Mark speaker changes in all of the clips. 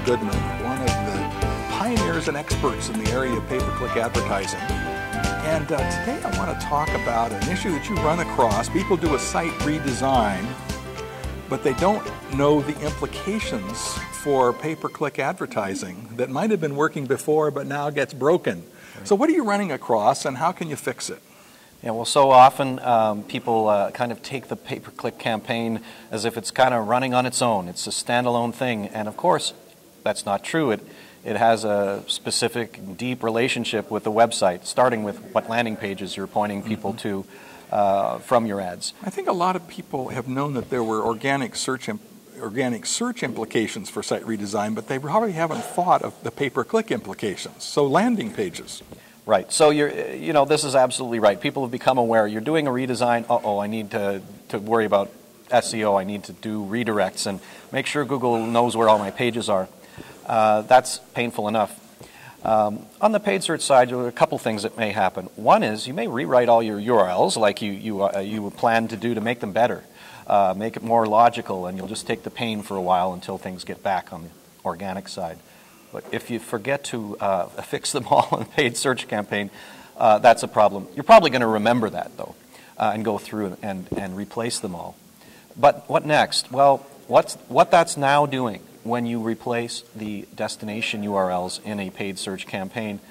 Speaker 1: Goodman, one of the pioneers and experts in the area of pay-per-click advertising. And today I want to talk about an issue that you run across. People do a site redesign, but they don't know the implications for pay-per-click advertising that might have been working before but now gets broken. Right. So what are you running across and how can you fix it?
Speaker 2: Yeah, well, so often people kind of take the pay-per-click campaign as if it's kind of running on its own. It's a standalone thing, and of course, that's not true. It has a specific, deep relationship with the website, starting with what landing pages you're pointing people to from your ads.
Speaker 1: I think a lot of people have known that there were organic search implications for site redesign, but they probably haven't thought of the pay-per-click implications. So landing pages.
Speaker 2: Right. So this is absolutely right. People have become aware. You're doing a redesign. I need to worry about SEO. I need to do redirects and make sure Google knows where all my pages are. That's painful enough. On the paid search side, there are a couple things that may happen. One is you may rewrite all your URLs like you plan to do to make them better, make it more logical, and you'll just take the pain for a while until things get back on the organic side. But if you forget to fix them all in a paid search campaign, that's a problem. You're probably going to remember that, though, and go through and replace them all. But what next? Well, what that's now doing when you replace the destination URLs in a paid search campaign,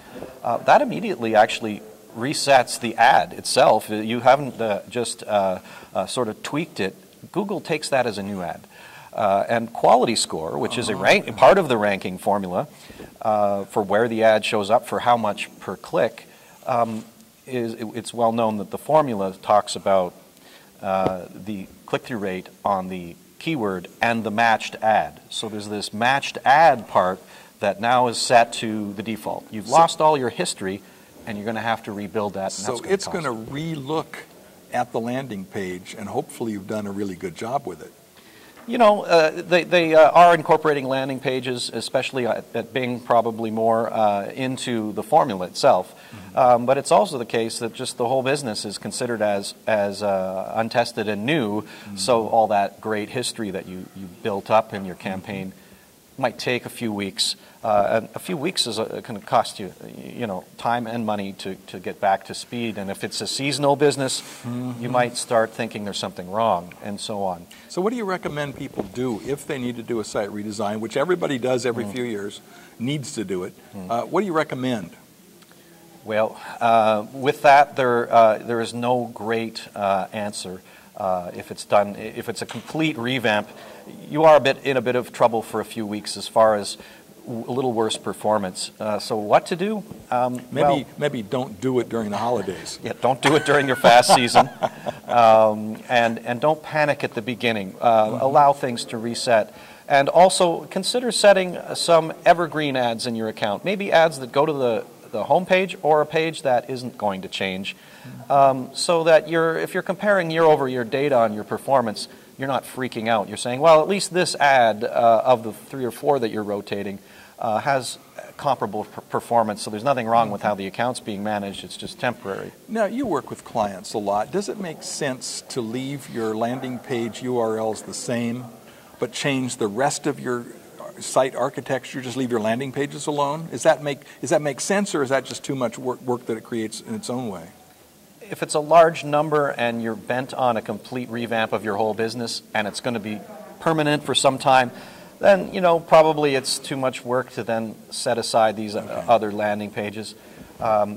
Speaker 2: that immediately actually resets the ad itself. You haven't just sort of tweaked it. Google takes that as a new ad. And quality score, which is a part of the ranking formula for where the ad shows up for how much per click, it's well known that the formula talks about the click-through rate on the keyword and the matched ad. So there's this matched ad part that now is set to the default. You've lost all your history, and you're going to have to rebuild that.
Speaker 1: So it's going to re-look at the landing page, and hopefully you've done a really good job with it.
Speaker 2: You know, they are incorporating landing pages, especially at Bing, probably more into the formula itself. Mm-hmm. But it's also the case that just the whole business is considered as untested and new. Mm-hmm. So all that great history that you built up in your campaign might take a few weeks. And a few weeks is going to cost you, time and money to get back to speed. And if it's a seasonal business, you might start thinking there's something wrong, and so on.
Speaker 1: So what do you recommend people do if they need to do a site redesign, which everybody does every few years, needs to do it? What do you recommend?
Speaker 2: Well, with that, there is no great answer. If it's a complete revamp, you are in a bit of trouble for a few weeks as far as a little worse performance. So what to do?
Speaker 1: Maybe don't do it during the holidays.
Speaker 2: Yeah, don't do it during your fast season, and don't panic at the beginning. Allow things to reset, and also consider setting some evergreen ads in your account. Maybe ads that go to the home page or a page that isn't going to change, so that if you're comparing year-over-year data on your performance, you're not freaking out. You're saying, well, at least this ad of the 3 or 4 that you're rotating has comparable performance, so there's nothing wrong with how the account's being managed. It's just temporary.
Speaker 1: Now, you work with clients a lot. Does it make sense to leave your landing page URLs the same, but change the rest of your site architecture, just leave your landing pages alone? Does that make sense, or is that just too much work that it creates in its own way?
Speaker 2: If it's a large number and you're bent on a complete revamp of your whole business and it's going to be permanent for some time, then probably it's too much work to then set aside these other landing pages,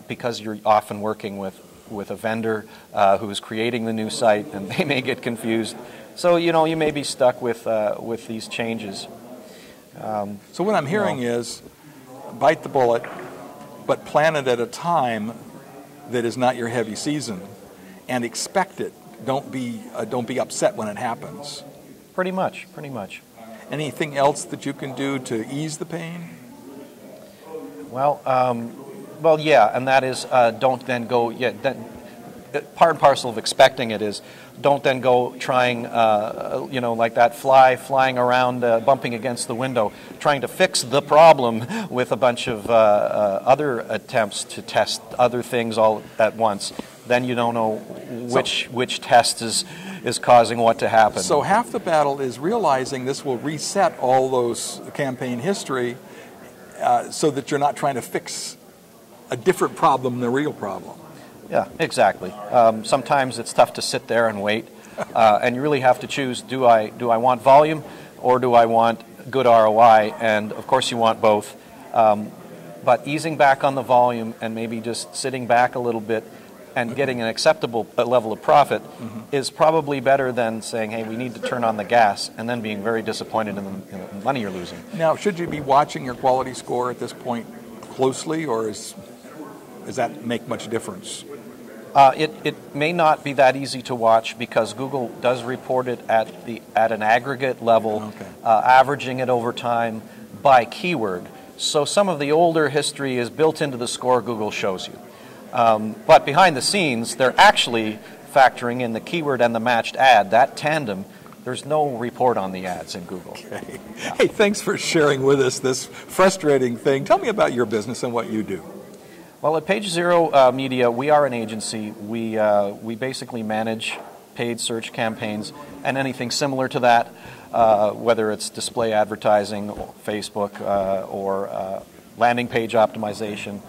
Speaker 2: because you're often working with a vendor who's creating the new site, and they may get confused. So you may be stuck with these changes.
Speaker 1: So what I'm hearing is, bite the bullet, but plan it at a time that is not your heavy season, and expect it. Don't be upset when it happens.
Speaker 2: Pretty much.
Speaker 1: Anything else that you can do to ease the pain?
Speaker 2: Well, yeah, and that is don't then go. Yeah, part and parcel of expecting it is don't then go trying, like that flying around, bumping against the window, trying to fix the problem with a bunch of other attempts to test other things all at once. Then you don't know which test is is causing what to happen.
Speaker 1: So half the battle is realizing this will reset all those campaign history so that you're not trying to fix a different problem than the real problem.
Speaker 2: Yeah, exactly. Sometimes it's tough to sit there and wait, and you really have to choose, do I want volume or do I want good ROI? And of course you want both. But easing back on the volume and maybe just sitting back a little bit and getting an acceptable level of profit is probably better than saying, hey, we need to turn on the gas, and then being very disappointed in the money you're losing.
Speaker 1: Now, should you be watching your quality score at this point closely, or does that make much difference?
Speaker 2: It may not be that easy to watch because Google does report it at an aggregate level, averaging it over time by keyword. So some of the older history is built into the score Google shows you. But behind the scenes, they're actually factoring in the keyword and the matched ad, that tandem. There's no report on the ads in Google.
Speaker 1: Okay. Yeah. Hey, thanks for sharing with us this frustrating thing. Tell me about your business and what you do.
Speaker 2: Well, at Page Zero Media, we are an agency. We basically manage paid search campaigns and anything similar to that, whether it's display advertising, or Facebook, or landing page optimization,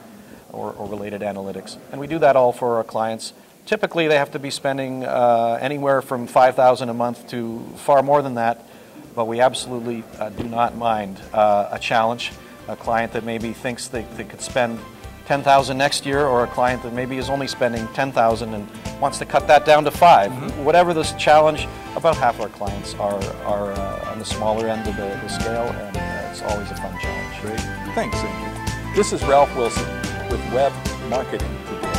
Speaker 2: or related analytics. And we do that all for our clients. Typically, they have to be spending anywhere from $5,000 a month to far more than that, but we absolutely do not mind a challenge. A client that maybe thinks they could spend $10,000 next year, or a client that maybe is only spending $10,000 and wants to cut that down to $5,000. Whatever this challenge, about half our clients are on the smaller end of the scale, and it's always a fun challenge.
Speaker 1: Great. Thanks, Andrew. This is Ralph Wilson with Web Marketing Today.